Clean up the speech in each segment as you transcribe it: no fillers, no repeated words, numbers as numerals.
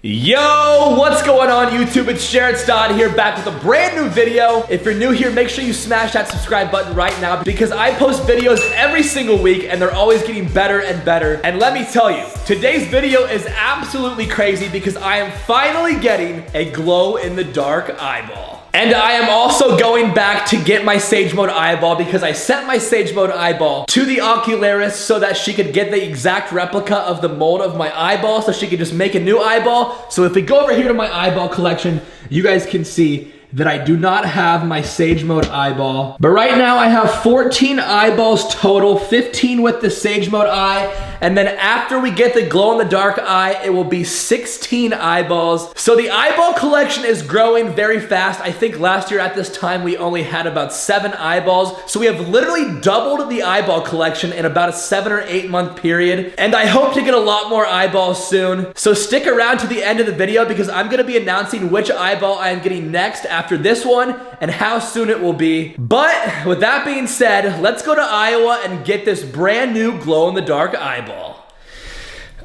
Yo, what's going on YouTube? It's Jarrett Stod here, back with a brand new video. If you're new here, make sure you smash that subscribe button right now because I post videos every single week and they're always getting better and better. And let me tell you, today's video is absolutely crazy because I am finally getting a glow-in-the-dark eyeball. And I am also going back to get my Sage Mode eyeball because I sent my Sage Mode eyeball to the ocularist so that she could get the exact replica of the mold of my eyeball so she could just make a new eyeball. So if we go over here to my eyeball collection, you guys can see that I do not have my Sage Mode eyeball. But right now I have 14 eyeballs total, 15 with the Sage Mode eye, and then after we get the glow-in-the-dark eye, it will be 16 eyeballs. So the eyeball collection is growing very fast. I think last year at this time we only had about 7 eyeballs. So we have literally doubled the eyeball collection in about a 7 or 8 month period. And I hope to get a lot more eyeballs soon. So stick around to the end of the video because I'm gonna be announcing which eyeball I am getting next after this one and how soon it will be. But with that being said, let's go to Iowa and get this brand new glow-in-the-dark eyeball.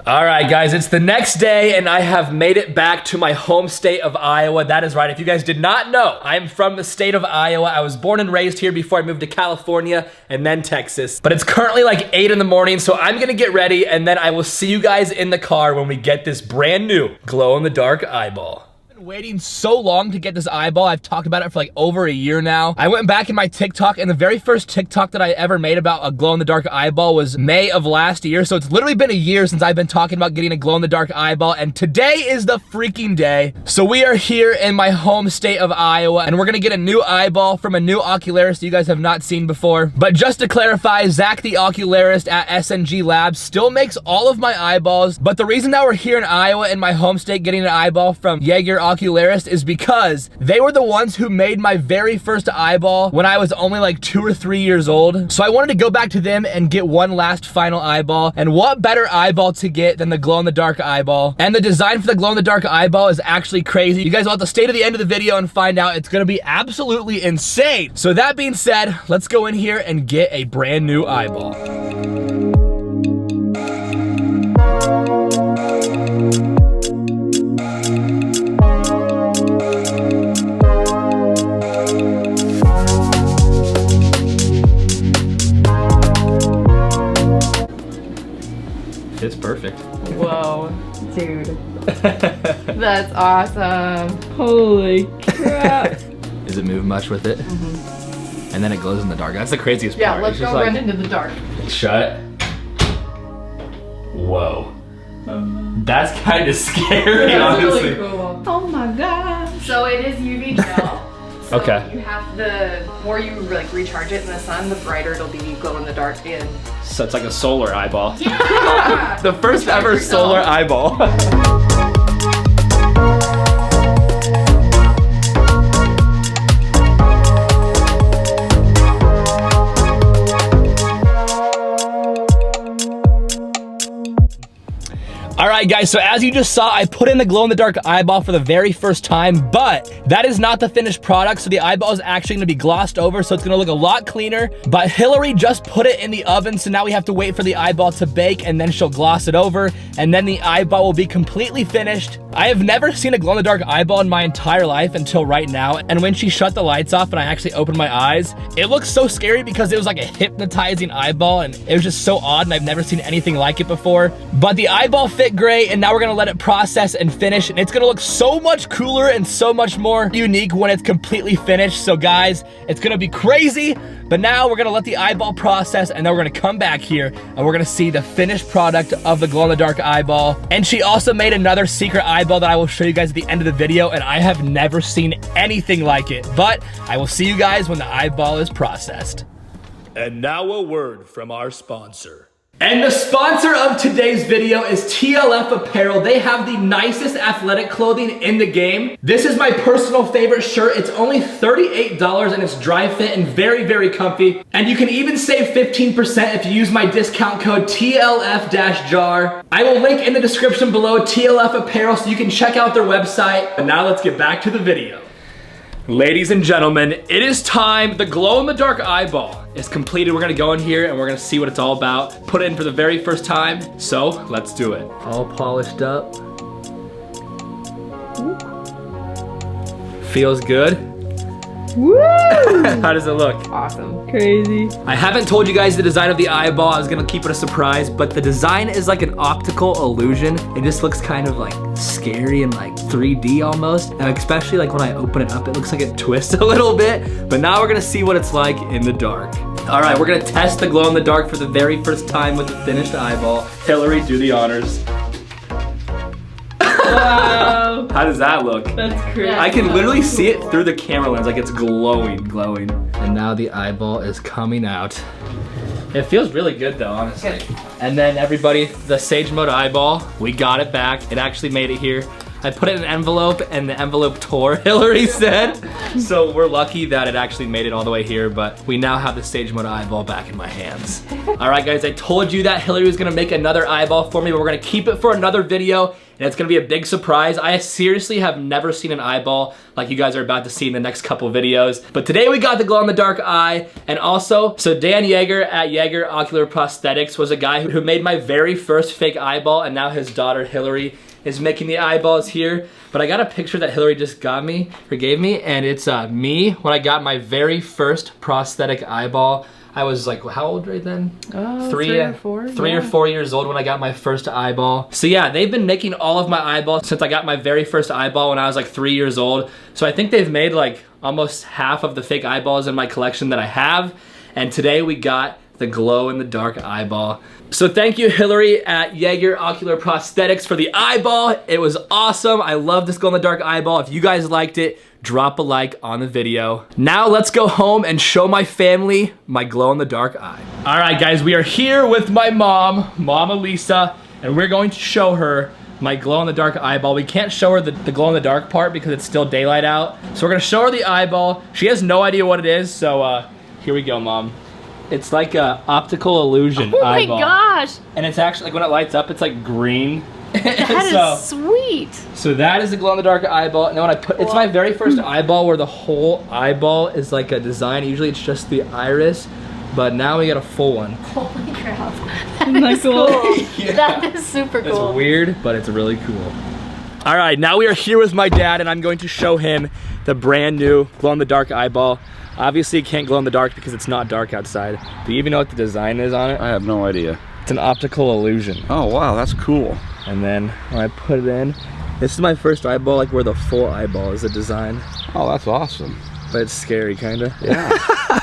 All right, guys, it's the next day and I have made it back to my home state of Iowa. That is right. If you guys did not know, I am from the state of Iowa. I was born and raised here before I moved to California and then Texas. But it's currently like 8 in the morning, so I'm gonna get ready and then I will see you guys in the car when we get this brand new glow-in-the-dark eyeball. Waiting so long to get this eyeball. I've talked about it for like over a year now. I went back in my TikTok and the very first TikTok that I ever made about a glow-in-the-dark eyeball was May of last year. So it's literally been a year since I've been talking about getting a glow-in-the-dark eyeball, and today is the freaking day. So we are here in my home state of Iowa and we're gonna get a new eyeball from a new ocularist you guys have not seen before. But just to clarify, Zach the ocularist at SNG Labs still makes all of my eyeballs, but the reason that we're here in Iowa in my home state getting an eyeball from Yeager Ocularist is because they were the ones who made my very first eyeball when I was only like 2 or 3 years old. So I wanted to go back to them and get one last final eyeball. And what better eyeball to get than the glow-in-the-dark eyeball? And the design for the glow-in-the-dark eyeball is actually crazy. You guys will have to stay to the end of the video and find out. It's gonna be absolutely insane. So that being said, let's go in here and get a brand new eyeball. It's perfect. Whoa, dude. That's awesome. Holy crap. Does it move much with it? Mm-hmm. And then it glows in the dark. That's the craziest part. Yeah, let's go run into the dark. Shut. Whoa. That's kind of scary, That's honestly. really cool. Oh my gosh. So it is UV gel. So okay. You have the more you like recharge it in the sun, the brighter it'll be glow in the dark in. So it's like a solar eyeball. Yeah. The first ever solar eyeball. All right, guys, so as you just saw, I put in the glow-in-the-dark eyeball for the very first time, but that is not the finished product, so the eyeball is actually gonna be glossed over, so it's gonna look a lot cleaner. But Hillary just put it in the oven, so now we have to wait for the eyeball to bake, and then she'll gloss it over, and then the eyeball will be completely finished. I have never seen a glow-in-the-dark eyeball in my entire life until right now, and when she shut the lights off and I actually opened my eyes, it looked so scary because it was like a hypnotizing eyeball, and it was just so odd, and I've never seen anything like it before. But the eyeball fit great, and now we're gonna let it process and finish, and it's gonna look so much cooler and so much more unique when it's completely finished. So guys, it's gonna be crazy, but now we're gonna let the eyeball process, and then we're gonna come back here and we're gonna see the finished product of the glow-in-the-dark eyeball. And she also made another secret eyeball that I will show you guys at the end of the video, and I have never seen anything like it. But I will see you guys when the eyeball is processed. And now a word from our sponsor. And the sponsor of today's video is TLF Apparel. They have the nicest athletic clothing in the game. This is my personal favorite shirt. It's only $38 and it's dry fit and very, very comfy. And you can even save 15% if you use my discount code TLF-JAR. I will link in the description below TLF Apparel so you can check out their website. And now let's get back to the video. Ladies and gentlemen, it is time. The glow-in-the-dark eyeball is completed. We're gonna go in here and we're gonna see what it's all about. Put it in for the very first time, so let's do it. All polished up. Feels good. Woo! How does it look? Awesome. Crazy. I haven't told you guys the design of the eyeball. I was gonna keep it a surprise, but the design is like an optical illusion. It just looks kind of like scary and like 3D almost. And especially like when I open it up, it looks like it twists a little bit. But now we're gonna see what it's like in the dark. All right, we're gonna test the glow in the dark for the very first time with the finished eyeball. Hillary, do the honors. Wow. How does that look? That's crazy. I can literally see it through the camera lens, like it's glowing. And now the eyeball is coming out. It feels really good though, honestly. Good. And then everybody, the Sage Mode eyeball, we got it back. It actually made it here. I put it in an envelope and the envelope tore, Hillary said. So we're lucky that it actually made it all the way here, but we now have the Sage Mode eyeball back in my hands. All right guys, I told you that Hillary was gonna make another eyeball for me, but we're gonna keep it for another video. And it's gonna be a big surprise. I seriously have never seen an eyeball like you guys are about to see in the next couple videos. But today we got the glow in the dark eye. And also, so Dan Yeager at Yeager Ocular Prosthetics was a guy who made my very first fake eyeball, and now his daughter Hillary is making the eyeballs here. But I got a picture that Hillary just gave me, and it's me when I got my very first prosthetic eyeball. I was like, how old right then? Three or four. Three or 4 years old when I got my first eyeball. So yeah, they've been making all of my eyeballs since I got my very first eyeball when I was like 3 years old. So I think they've made like almost half of the fake eyeballs in my collection that I have. And today we got the glow in the dark eyeball. So thank you, Hillary at Yeager Ocular Prosthetics, for the eyeball. It was awesome. I love this glow in the dark eyeball. If you guys liked it, drop a like on the video. Now let's go home and show my family my glow in the dark eye. All right guys, we are here with my mom, Mama Lisa, and we're going to show her my glow in the dark eyeball. We can't show her the glow in the dark part because it's still daylight out. So we're gonna show her the eyeball. She has no idea what it is, so here we go, Mom. It's like a optical illusion eyeball. Oh my gosh. And it's actually, like when it lights up, it's like green. That is sweet. So that is the glow in the dark eyeball. And then when I put, it's my very first eyeball where the whole eyeball is like a design. Usually it's just the iris, but now we got a full one. Holy crap. That's cool. Yeah. That is super cool. It's weird, but it's really cool. All right, now we are here with my dad, and I'm going to show him the brand new glow in the dark eyeball. Obviously it can't glow in the dark because it's not dark outside. Do you even know what the design is on it? I have no idea. It's an optical illusion. Oh wow, that's cool. And then when I put it in, this is my first eyeball, like where the full eyeball is the design. Oh, that's awesome. But it's scary, kinda. Yeah.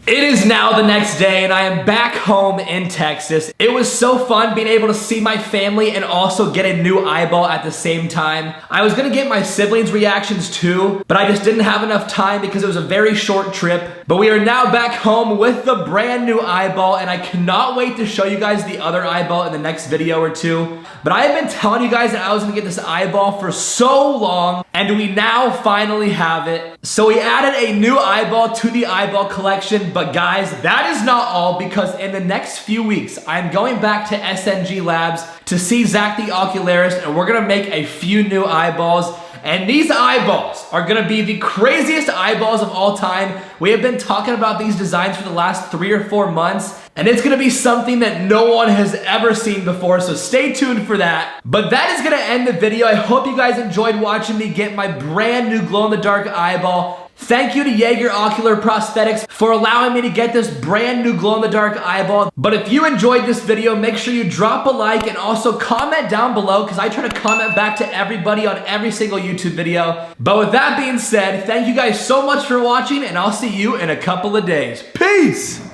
It is now the next day and I am back home in Texas. It was so fun being able to see my family and also get a new eyeball at the same time. I was gonna get my siblings' reactions too, but I just didn't have enough time because it was a very short trip. But we are now back home with the brand new eyeball, and I cannot wait to show you guys the other eyeball in the next video or two. But I have been telling you guys that I was gonna get this eyeball for so long, and we now finally have it. So we added a new eyeball to the eyeball collection, but guys, that is not all, because in the next few weeks, I'm going back to SNG Labs to see Zach the Ocularist, and we're gonna make a few new eyeballs. And these eyeballs are gonna be the craziest eyeballs of all time. We have been talking about these designs for the last 3 or 4 months, and it's gonna be something that no one has ever seen before, so stay tuned for that. But that is gonna end the video. I hope you guys enjoyed watching me get my brand new glow-in-the-dark eyeball. Thank you to Yeager Ocular Prosthetics for allowing me to get this brand new glow-in-the-dark eyeball. But if you enjoyed this video, make sure you drop a like and also comment down below, because I try to comment back to everybody on every single YouTube video. But with that being said, thank you guys so much for watching, and I'll see you in a couple of days. Peace!